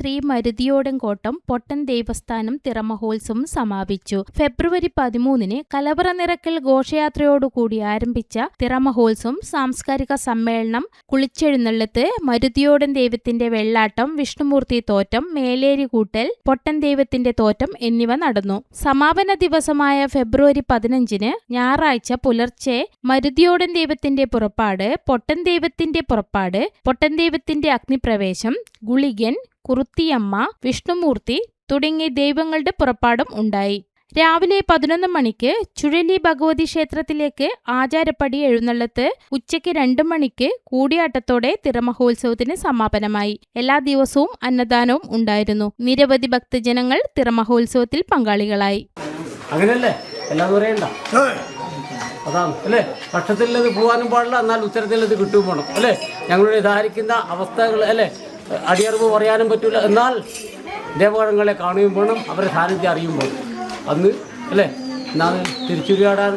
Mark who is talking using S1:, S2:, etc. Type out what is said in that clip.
S1: ശ്രീ മരുതിയോടൻകോട്ടം പൊട്ടൻ ദേവസ്ഥാനം തിറമഹോത്സവം സമാപിച്ചു. ഫെബ്രുവരി 13 കലവറ നിറക്കൽ ഘോഷയാത്രയോടുകൂടി ആരംഭിച്ച തിറമഹോത്സവം സാംസ്കാരിക സമ്മേളനം, കുളിച്ചെഴുന്നള്ളത്ത്, മരുതിയോടൻ ദൈവത്തിന്റെ വെള്ളാട്ടം, വിഷ്ണുമൂർത്തി തോറ്റം, മേലേരി കൂട്ടൽ, പൊട്ടൻ ദൈവത്തിന്റെ തോറ്റം എന്നിവ നടന്നു. സമാപന ദിവസമായ ഫെബ്രുവരി 15 ഞായറാഴ്ച പുലർച്ചെ മരുതിയോടൻ ദൈവത്തിന്റെ പുറപ്പാട്, പൊട്ടൻ ദൈവത്തിന്റെ പുറപ്പാട്, പൊട്ടൻ ദൈവത്തിന്റെ അഗ്നിപ്രവേശം, ഗുളികൻ, കുറുത്തിയമ്മ, വിഷ്ണുമൂർത്തി തുടങ്ങിയ ദൈവങ്ങളുടെ പുറപ്പാടും ഉണ്ടായി. രാവിലെ 11 മണിക്ക് ചുഴലി ഭഗവതി ക്ഷേത്രത്തിലേക്ക് ആചാരപ്പടി എഴുന്നള്ളത്ത്, ഉച്ചയ്ക്ക് 2 മണിക്ക് കൂടിയാട്ടത്തോടെ തിറമഹോത്സവത്തിന് സമാപനമായി. എല്ലാ ദിവസവും അന്നദാനവും ഉണ്ടായിരുന്നു. നിരവധി ഭക്തജനങ്ങൾ തിറമഹോത്സവത്തിൽ പങ്കാളികളായി.
S2: അങ്ങനെയല്ലേ എല്ലാം പറയണ്ട, അതാണ് അല്ലേ. പക്ഷത്തിലുള്ളത് പോകാനും പാടില്ല, എന്നാൽ ഉത്തരത്തിലുള്ളത് കിട്ടുകയും വേണം അല്ലേ. ഞങ്ങളുടെ ധാരിക്കുന്ന അവസ്ഥകൾ അല്ലേ, അടിയറിവ് പറയാനും പറ്റില്ല, എന്നാൽ ദേവഗണങ്ങളെ കാണുകയും വേണം, അവരെ സാന്നിധ്യം അറിയും വേണം. അന്ന് അല്ലേ എന്നാണ് തിരിച്ചുരിയാടാൻ